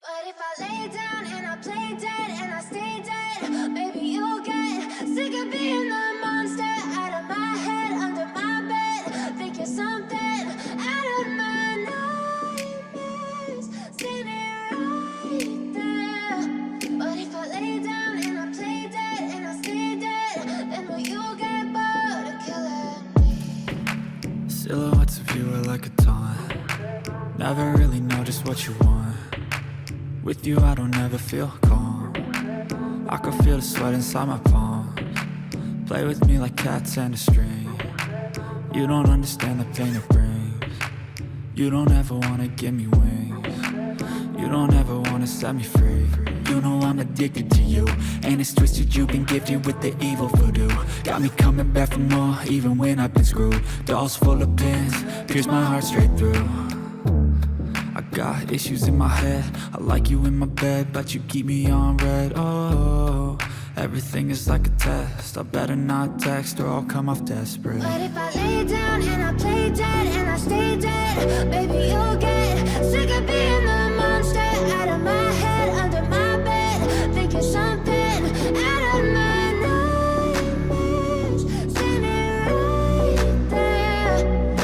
But if I lay down and I play dead and I stay dead, maybe you'll get sick of being the monster out of my head, under my bed. Think you're something out of my nightmares, standing right there. But if I lay down and I play dead and I stay dead, then will you get bored of killing me? Silhouettes of you are like a taunt. Never really know just what you want. With you I don't ever feel calm. I can feel the sweat inside my palms. Play with me like cats and a string. You don't understand the pain it brings. You don't ever wanna give me wings. You don't ever wanna set me free. You know I'm addicted to you, and it's twisted, you've been gifted with the evil voodoo. Got me coming back for more, even when I've been screwed. Dolls full of pins, pierce my heart straight through. I got issues in my head, I like you in my bed, but you keep me on red. Oh, everything is like a test, I better not text or I'll come off desperate. But if I lay down and I play dead and I stay dead, maybe you'll get sick of being the monster out of my head, under my bed. Think you're something out of my nightmares, standing right there.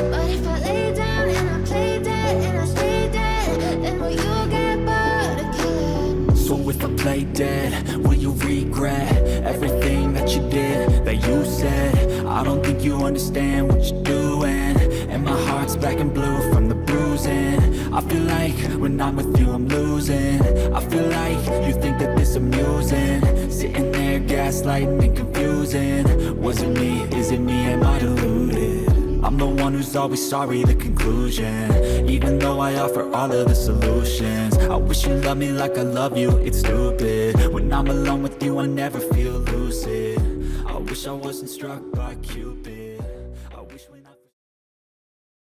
But if I lay down and I play dead and I stay dead, then will you get bored of killing me? So if I play dead, will you regret everything that you did, that you said? I don't think you understand what you're doing, and my heart's black and blue from the bruising. I feel like when I'm with you I'm losing. I feel like you think that this amusing, sitting there gaslighting and confusing. Was it me? Is it me? Am I deluded? I'm the one who's always sorry, the conclusion, even though I offer all of the solutions. I wish you loved me like I love you, it's stupid. When I'm alone with you I never feel lucid. I wish I wasn't struck by Cupid. I wish when I